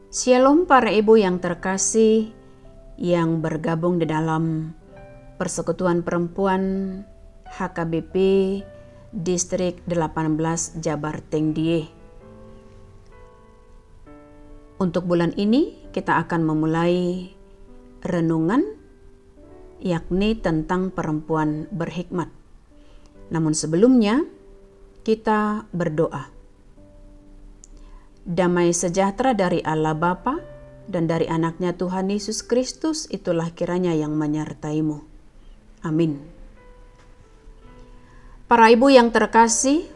Shalom para ibu yang terkasih yang bergabung di dalam Persekutuan Perempuan HKBP Distrik 18 Jabar Tengdie. Untuk bulan ini kita akan memulai renungan yakni tentang perempuan berhikmat. Namun sebelumnya kita berdoa. Damai sejahtera dari Allah Bapa dan dari anaknya Tuhan Yesus Kristus itulah kiranya yang menyertaimu. Amin. Para ibu yang terkasih,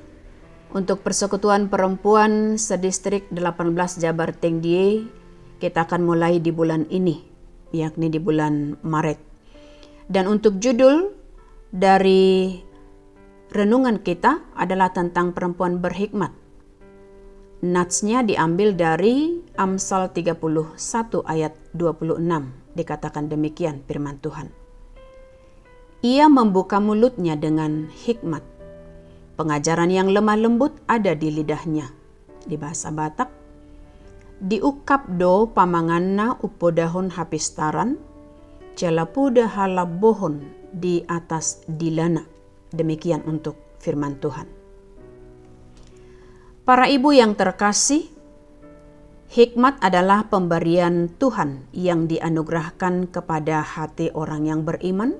untuk Persekutuan Perempuan sedistrik 18 Jabar Tengdie, kita akan mulai di bulan ini, yakni di bulan Maret. Dan untuk judul dari renungan kita adalah tentang perempuan berhikmat. Natsnya diambil dari Amsal 31 ayat 26. Dikatakan demikian firman Tuhan. Ia membuka mulutnya dengan hikmat. Pengajaran yang lemah lembut ada di lidahnya. Di bahasa Batak. Diukap do pamanganna upodahon hapistaran. Celapuda halap bohon di atas dilana. Demikian untuk firman Tuhan. Para ibu yang terkasih, hikmat adalah pemberian Tuhan yang dianugerahkan kepada hati orang yang beriman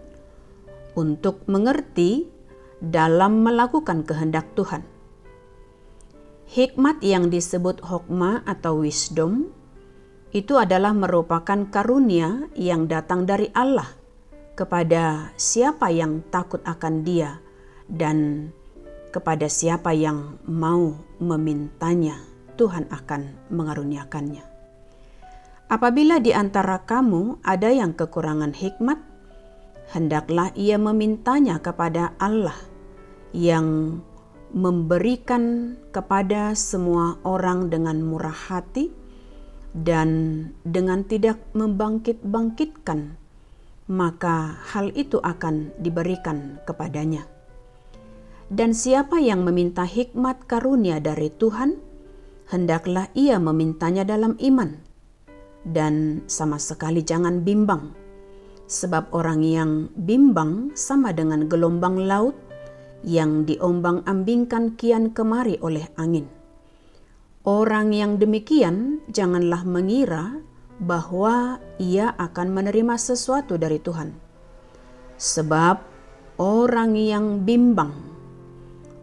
untuk mengerti dalam melakukan kehendak Tuhan. Hikmat yang disebut hokmah atau wisdom itu adalah merupakan karunia yang datang dari Allah kepada siapa yang takut akan Dia dan kepada siapa yang mau memintanya, Tuhan akan mengaruniakannya. Apabila di antara kamu ada yang kekurangan hikmat, hendaklah ia memintanya kepada Allah yang memberikan kepada semua orang dengan murah hati dan dengan tidak membangkit-bangkitkan, maka hal itu akan diberikan kepadanya. Dan siapa yang meminta hikmat karunia dari Tuhan, hendaklah ia memintanya dalam iman. Dan sama sekali jangan bimbang, sebab orang yang bimbang sama dengan gelombang laut yang diombang-ambingkan kian kemari oleh angin. Orang yang demikian janganlah mengira bahwa ia akan menerima sesuatu dari Tuhan. Sebab orang yang bimbang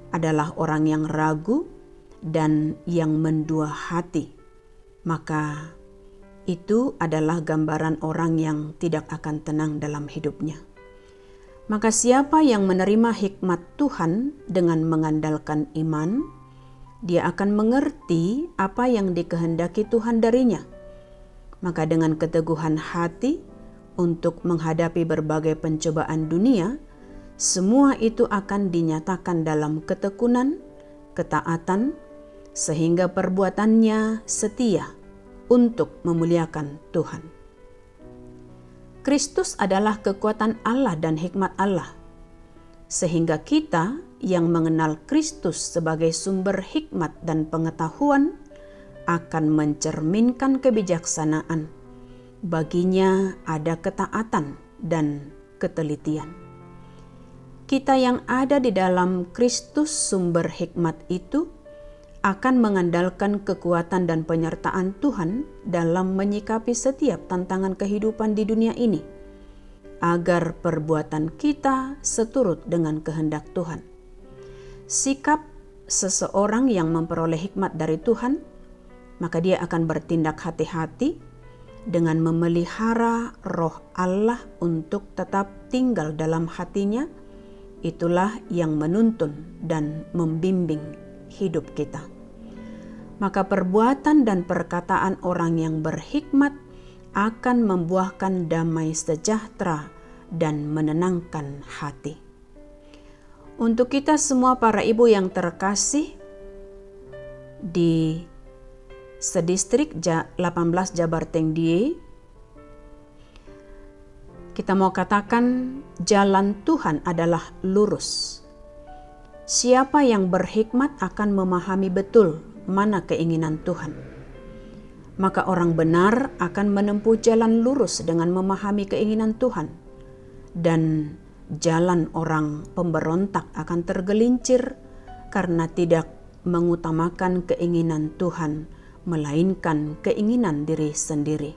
adalah orang yang ragu dan yang mendua hati. Maka itu adalah gambaran orang yang tidak akan tenang dalam hidupnya. Maka siapa yang menerima hikmat Tuhan dengan mengandalkan iman, dia akan mengerti apa yang dikehendaki Tuhan darinya. Maka dengan keteguhan hati untuk menghadapi berbagai pencobaan dunia, semua itu akan dinyatakan dalam ketekunan, ketaatan, sehingga perbuatannya setia untuk memuliakan Tuhan. Kristus adalah kekuatan Allah dan hikmat Allah, sehingga kita yang mengenal Kristus sebagai sumber hikmat dan pengetahuan akan mencerminkan kebijaksanaan. Baginya ada ketaatan dan ketelitian. Kita yang ada di dalam Kristus sumber hikmat itu akan mengandalkan kekuatan dan penyertaan Tuhan dalam menyikapi setiap tantangan kehidupan di dunia ini, agar perbuatan kita seturut dengan kehendak Tuhan. Sikap seseorang yang memperoleh hikmat dari Tuhan, maka dia akan bertindak hati-hati dengan memelihara roh Allah untuk tetap tinggal dalam hatinya. Itulah yang menuntun dan membimbing hidup kita. Maka perbuatan dan perkataan orang yang berhikmat akan membuahkan damai sejahtera dan menenangkan hati. Untuk kita semua para ibu yang terkasih, di sedistrik 18 Jabar Tengdie, kita mau katakan jalan Tuhan adalah lurus. Siapa yang berhikmat akan memahami betul mana keinginan Tuhan. maka orang benar akan menempuh jalan lurus dengan memahami keinginan Tuhan, dan jalan orang pemberontak akan tergelincir karena tidak mengutamakan keinginan Tuhan, melainkan keinginan diri sendiri.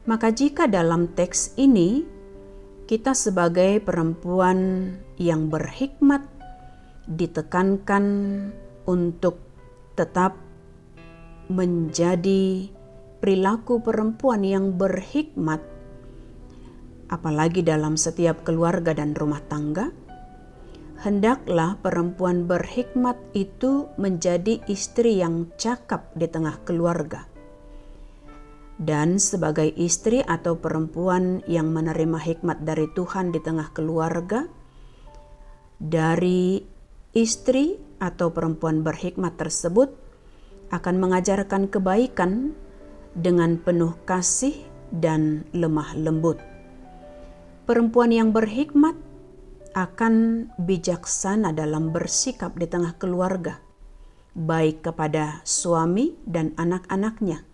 Maka jika dalam teks ini kita sebagai perempuan yang berhikmat ditekankan untuk tetap menjadi perilaku perempuan yang berhikmat, apalagi dalam setiap keluarga dan rumah tangga, hendaklah perempuan berhikmat itu menjadi istri yang cakap di tengah keluarga. Dan sebagai istri atau perempuan yang menerima hikmat dari Tuhan di tengah keluarga, dari istri atau perempuan berhikmat tersebut akan mengajarkan kebaikan dengan penuh kasih dan lemah lembut. Perempuan yang berhikmat akan bijaksana dalam bersikap di tengah keluarga, baik kepada suami dan anak-anaknya,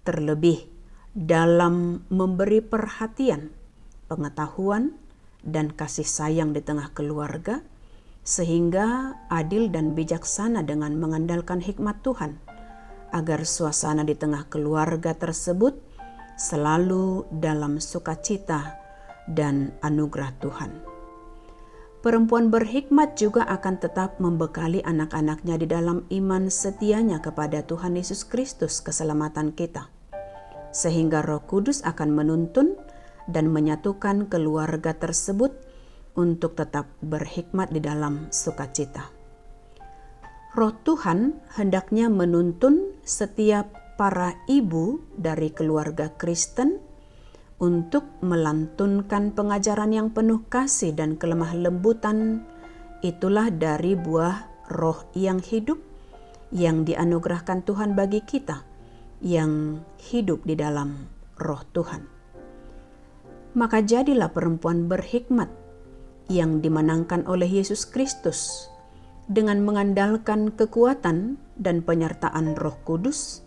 terlebih dalam memberi perhatian, pengetahuan, dan kasih sayang di tengah keluarga, sehingga adil dan bijaksana dengan mengandalkan hikmat Tuhan, agar suasana di tengah keluarga tersebut selalu dalam sukacita dan anugerah Tuhan. Perempuan berhikmat juga akan tetap membekali anak-anaknya di dalam iman setianya kepada Tuhan Yesus Kristus keselamatan kita, sehingga Roh Kudus akan menuntun dan menyatukan keluarga tersebut untuk tetap berhikmat di dalam sukacita. Roh Tuhan hendaknya menuntun setiap para ibu dari keluarga Kristen untuk melantunkan pengajaran yang penuh kasih dan kelemah lembutan. Itulah dari buah roh yang hidup yang dianugerahkan Tuhan bagi kita yang hidup di dalam roh Tuhan. Maka jadilah perempuan berhikmat yang dimenangkan oleh Yesus Kristus dengan mengandalkan kekuatan dan penyertaan Roh Kudus.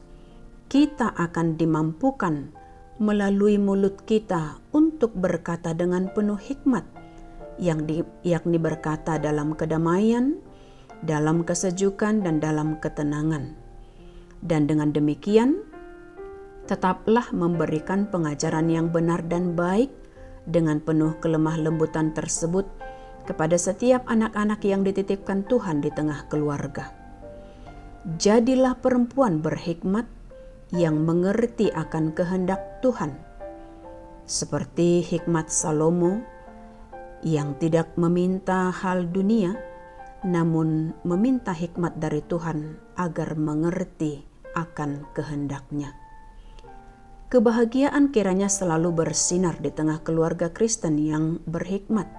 Kita akan dimampukan melalui mulut kita untuk berkata dengan penuh hikmat, yakni berkata dalam kedamaian, dalam kesejukan, dan dalam ketenangan. Dan dengan demikian, tetaplah memberikan pengajaran yang benar dan baik dengan penuh kelemah lembutan tersebut kepada setiap anak-anak yang dititipkan Tuhan di tengah keluarga. Jadilah perempuan berhikmat yang mengerti akan kehendak Tuhan, seperti hikmat Salomo yang tidak meminta hal dunia, namun meminta hikmat dari Tuhan agar mengerti akan kehendaknya. Kebahagiaan kiranya selalu bersinar di tengah keluarga Kristen yang berhikmat,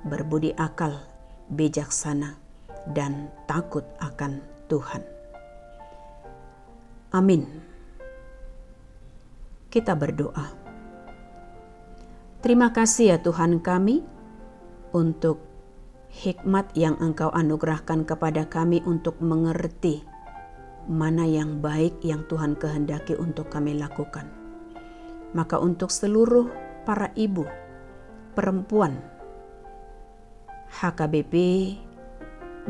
berbudi akal, bijaksana, dan takut akan Tuhan. Amin. Kita berdoa. Terima kasih ya Tuhan kami untuk hikmat yang Engkau anugerahkan kepada kami untuk mengerti mana yang baik yang Tuhan kehendaki untuk kami lakukan. Maka untuk seluruh para ibu, perempuan, HKBP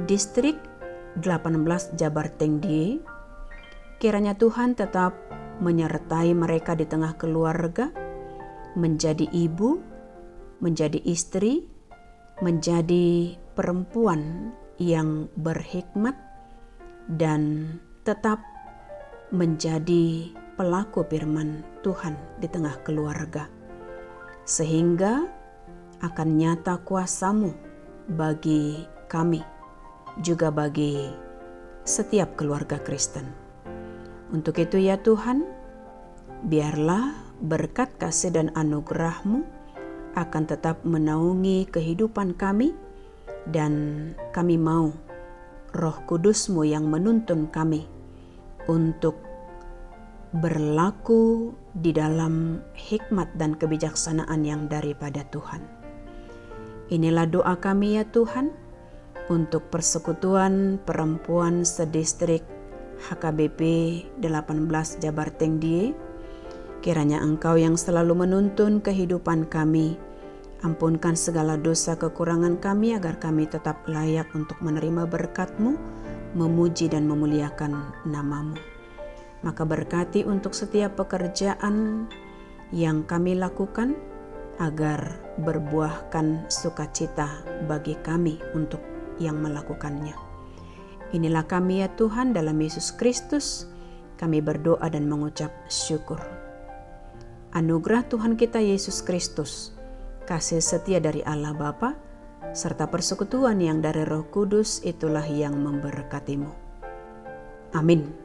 Distrik 18 Jabar Tengdie, kiranya Tuhan tetap menyertai mereka di tengah keluarga, menjadi ibu, menjadi istri, menjadi perempuan yang berhikmat, dan tetap menjadi pelaku firman Tuhan di tengah keluarga, sehingga akan nyata kuasa-Mu bagi kami, juga bagi setiap keluarga Kristen. Untuk itu ya Tuhan, biarlah berkat kasih dan anugerah-Mu akan tetap menaungi kehidupan kami, dan kami mau Roh Kudus-Mu yang menuntun kami untuk berlaku di dalam hikmat dan kebijaksanaan yang daripada Tuhan. Inilah doa kami ya Tuhan, untuk persekutuan perempuan sedistrik HKBP 18 Jabarteng Die. Kiranya Engkau yang selalu menuntun kehidupan kami, ampunkan segala dosa kekurangan kami agar kami tetap layak untuk menerima berkat-Mu, memuji dan memuliakan nama-Mu. Maka berkati untuk setiap pekerjaan yang kami lakukan, agar berbuahkan sukacita bagi kami untuk yang melakukannya. Inilah kami ya Tuhan, dalam Yesus Kristus kami berdoa dan mengucap syukur. Anugerah Tuhan kita Yesus Kristus, kasih setia dari Allah Bapa, serta persekutuan yang dari Roh Kudus itulah yang memberkatimu. Amin.